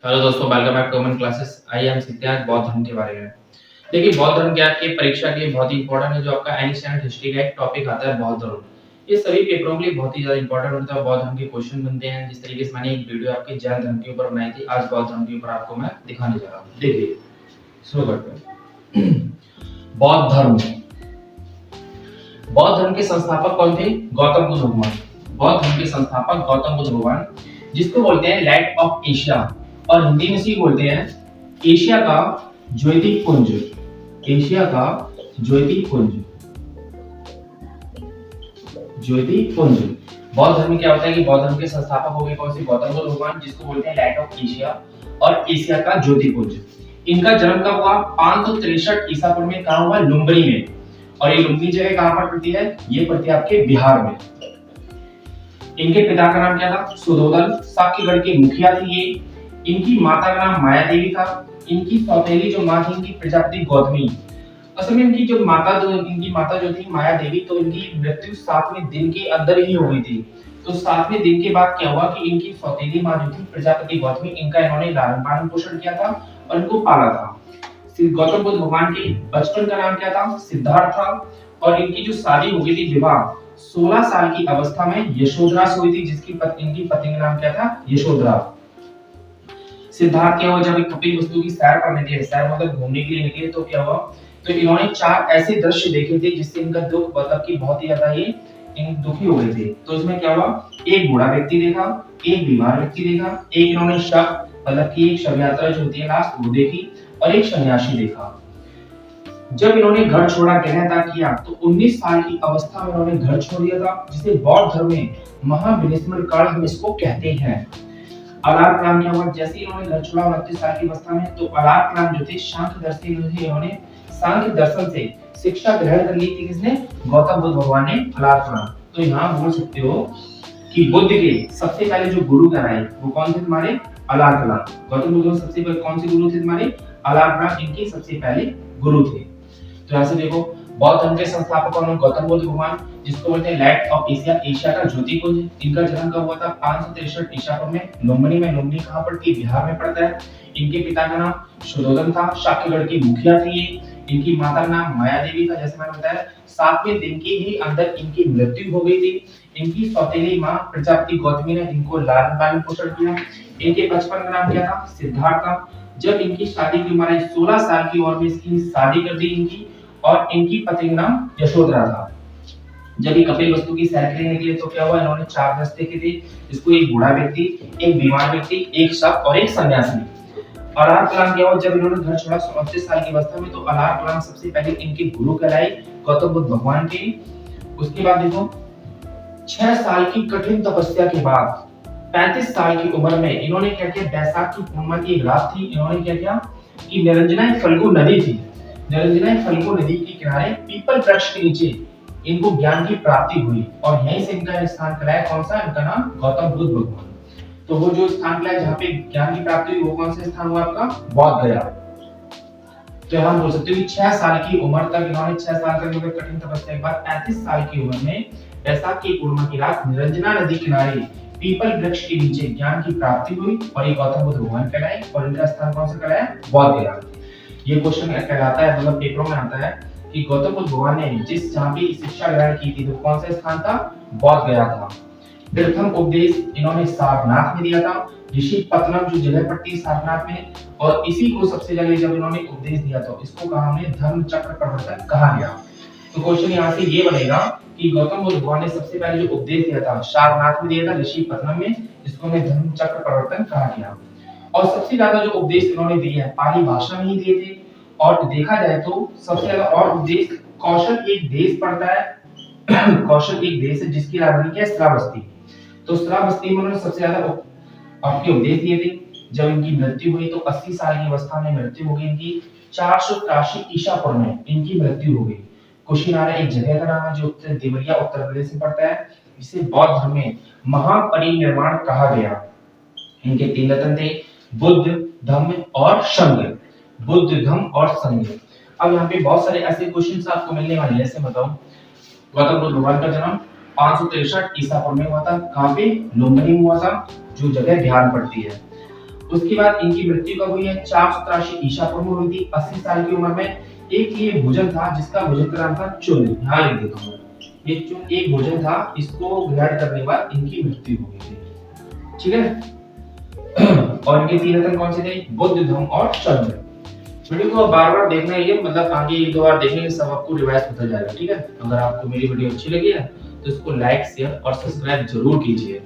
Hello दोस्तों, welcome back to Aman classes. आइए हम सीखते हैं आज बौद्ध धर्म के बारे में। देखिए, बौद्ध धर्म क्या आपकी परीक्षा के लिए बहुत ही इंपॉर्टेंट है। जो आपका एंशिएंट हिस्ट्री का एक टॉपिक आता है बौद्ध धर्म, ये सभी पेपरों के लिए बहुत ही ज्यादा इंपॉर्टेंट होता है। बौद्ध धर्म के क्वेश्चन बनते हैं। जिस तरीके से मैंने एक वीडियो आपके जैन धर्म के ऊपर बनाई थी, आज बौद्ध धर्म के ऊपर आपको मैं दिखाने जा रहा हूँ। देखिए, शुरू करते हैं। बौद्ध धर्म, बौद्ध धर्म के संस्थापक कौन थे? गौतम बुद्ध भगवान। बौद्ध धर्म के संस्थापक गौतम बुद्ध भगवान, जिसको बोलते हैं लाइट ऑफ एशिया, और हिंदी में इसी बोलते हैं एशिया का ज्योति पुंज। एशिया का ज्योति पुंज, ज्योति पुंज। बौद्ध धर्म में क्या होता है कि बौद्ध धर्म के संस्थापक हो गए कौन से? गौतम बुद्ध भगवान, जिसको बोलते हैं लाइट ऑफ एशिया और एशिया का ज्योति पुंज। इनका जन्म कब हुआ? 563 ईसा पूर्व में। कहां हुआ? लुम्बिनी में। और ये लुम्बिनी जगह कहां पर पड़ती है? ये पड़ती है आपके बिहार में। इनके पिता का नाम क्या था? सुधोधन। साक्यगढ़ के मुखिया थे ये। इनकी माता का नाम माया देवी था। इनकी सौतेली जो माँ थी, इनकी प्रजापति गौतमी। असल में इनकी माता जो थी माया देवी, तो इनकी मृत्यु 7वें दिन के अंदर ही हो गई थी। तो 7वें दिन के बाद क्या हुआ कि इनकी सौतेली माँ जो थी प्रजापति गौतमी, इनका इन्होंने लालन पालन पोषण किया था और इनको पाला था। गौतम बुद्ध भगवान के बचपन का नाम क्या था? सिद्धार्थ था। और इनकी जो शादी हो गई थी, विवाह 16 साल की अवस्था में यशोधरा से हुई थी, इनकी पत्नी का नाम क्या था? यशोधरा। सिद्धार्थ क्या हुआ, जब कपिल वस्तु की सैर करने के लिए, सैर मतलब घूमने के लिए निकले, तो क्या हुआ, तो इन्होंने 4 ऐसे दृश्य देखे थे जिससे इनका दुख मतलब कि बहुत ही ज्यादा ये इन दुखी हो गए थे। तो इसमें क्या हुआ, एक बूढ़ा व्यक्ति देखा, एक बीमार व्यक्ति देखा, एक इन्होंने शव मतलब कि एक शव यात्रा जो होती है लास्ट वो देखी, और एक सन्यासी देखा। जब इन्होंने घर छोड़ा, गृह त्याग किया, तो 19 साल की अवस्था में इन्होंने घर छोड़ दिया था, जिसे बौद्ध धर्म में महाविनिस्मरण काल हम इसको कहते हैं। अलार कलाम क्या हुआ, जैसे इन्होंने घर छोड़ा 29 साल की अवस्था में, तो अलार कलाम जो थे सांख्य दर्शन थे, इन्होंने सांख्य दर्शन से शिक्षा ग्रहण कर ली थी। किसने? गौतम बुद्ध भगवान ने अलार कलाम। तो यहाँ बोल सकते हो कि बुद्ध के सबसे पहले जो गुरु कहलाए वो कौन थे तुम्हारे? अलार कलाम। गौतम बुद्ध के सबसे पहले कौन से गुरु थे तुम्हारे? अलार कलाम इनके सबसे पहले गुरु थे। तो यहाँ से देखो, बौद्ध धर्म के संस्थापक कौन है? गौतम बुद्ध भगवान, जिसको बोलते हैं लाइट ऑफ एशिया, एशिया का ज्योति पुंज। इनका जन्म कब हुआ था? 563 ईसा पूर्व में, लुम्बिनी में। लुम्बिनी कहाँ पड़ती है? बिहार में पड़ता है। इनके पिता का नाम सुधोधन था। साक्यगढ़ की मुखिया थी ये। इनकी माता का नाम माया देवी था। जैसे मैंने बताया, 7वें दिन के ही अंदर इनकी मृत्यु हो गई थी। इनकी सौतेली माँ प्रजापति गौतमी ने इनको लालन पालन पोषण किया। इनके बचपन का नाम क्या था? सिद्धार्थ था। जब इनकी शादी की उम्र 16 साल की उम्र में इसकी शादी कर दी इनकी, और इनकी पत्नी का नाम यशोधरा था। जब ये कपिल वस्तु की सैर के लिए निकले, तो क्या हुआ, इन्होंने 4 दृश्य देखे थे, जिसको एक बूढ़ा व्यक्ति, एक बीमार व्यक्ति, एक शव और एक सन्यासी। अलार कलाम क्या हुआ, जब इन्होंने घर छोड़ा 29 साल की अवस्था में, तो अलार कलाम सबसे पहले इनके गुरु कहलाए गौतम बुद्ध भगवान के। उसके बाद देखो, 6 साल की कठिन तपस्या के बाद 35 साल की उम्र में इन्होंने क्या किया, बैसाख की पूर्णिमा की एक रात थी, इन्होंने क्या किया कि निरंजना फल्गु नदी थी, निरंजना फल्गु नदी के किनारे पीपल वृक्ष के नीचे इनको ज्ञान की प्राप्ति हुई, और यहीं से इनका स्थान कहलाया कौन सा? इनका नाम गौतम बुद्ध भगवान। तो वो जो स्थान कहलाया जहाँ पे ज्ञान की प्राप्ति हुई, वो कौन सा स्थान हुआ आपका? बौद्ध गया। तो हम बोल सकते हो कि 6 साल की उम्र तक इन्होंने 6 साल तक मतलब कठिन तपस्या के बाद 35 साल की उम्र में बैसाख की पूर्णिमा की रात निरंजना नदी किनारे पीपल वृक्ष के नीचे ज्ञान की प्राप्ति हुई, और ये गौतम बुद्ध भगवान कहलाए, और इनका स्थान कौन सा कहलाया? बौद्ध गया। ये क्वेश्चन कहलाता है, मतलब पेपरों में आता है कि गौतम बुद्ध भगवान ने जिस जहाँ पे शिक्षा ग्रहण की थी, तो कौन सा स्थान था? बौद्ध गया था। प्रथम उपदेश इन्होंने सारनाथ में दिया था। ऋषि पत्तनम जो जगह पड़ती है सारनाथ में, और इसी को सबसे पहले जब इन्होंने उपदेश दिया, तो इसको कहा हमने धर्म चक्र प्रवर्तन कहा गया। तो क्वेश्चन यहाँ से ये बनेगा कि गौतम बुद्ध भगवान ने सबसे पहले जो उपदेश दिया था सारनाथ में दिया था, ऋषि पत्तनम में, जिसको हमें धर्म चक्र प्रवर्तन कहा गया। और सबसे ज्यादा जो उपदेश इन्होंने दिए हैं पाली भाषा में ही दिए थे। और देखा जाए तो सबसे ज्यादा और उपदेश कौशल एक देश पड़ता है कौशल एक देश है जिसकी राजधानी क्या है? श्रावस्ती। तो श्रावस्ती में उन्होंने सबसे ज्यादा आपके उपदेश दिए थे। जब इनकी मृत्यु हुई, तो 80 साल की अवस्था में मृत्यु हो गई इनकी। 483 ईसा पूर्व में इनकी मृत्यु हो गई। कुशीनारा एक जगह का नाम है जो देवरिया उत्तर प्रदेश में पड़ता है, जिसे बौद्ध धर्म में महापरिनिर्वाण कहा गया। इनके 3 रत्न थे, बुद्ध, धम्म और संघ। बुद्ध, धम्म और संघ। अब यहाँ पे बहुत सारे ऐसे क्वेश्चंस आपको मिलने वाले हैं। जैसे बताओ, गौतम बुद्ध भगवान का जन्म 563 ईसा पूर्व में हुआ था। कहाँ पे? लुम्बिनी में हुआ था, जो जगह बिहार पड़ती है। उसके बाद इनकी मृत्यु कब हुई है? 483 ईसा पूर्व में हुई थी, 80 साल की उम्र में। एक ये भोजन था जिसका भोजन का नाम था चुन, यहाँ लिख देता हूँ। ये चुन एक भोजन था, इसको ग्रहण करने के बाद इनकी मृत्यु हो गई थी। ठीक है। और इनके तीन रत्न कौन से थे? बुद्ध, धम्म और चंद्र। वीडियो को बार-बार देखना है, ये मतलब आगे एक दो बार देखने से सब आपको रिवाइज होता जाएगा। ठीक है। अगर आपको मेरी वीडियो अच्छी लगी है तो इसको लाइक, शेयर और सब्सक्राइब जरूर कीजिए।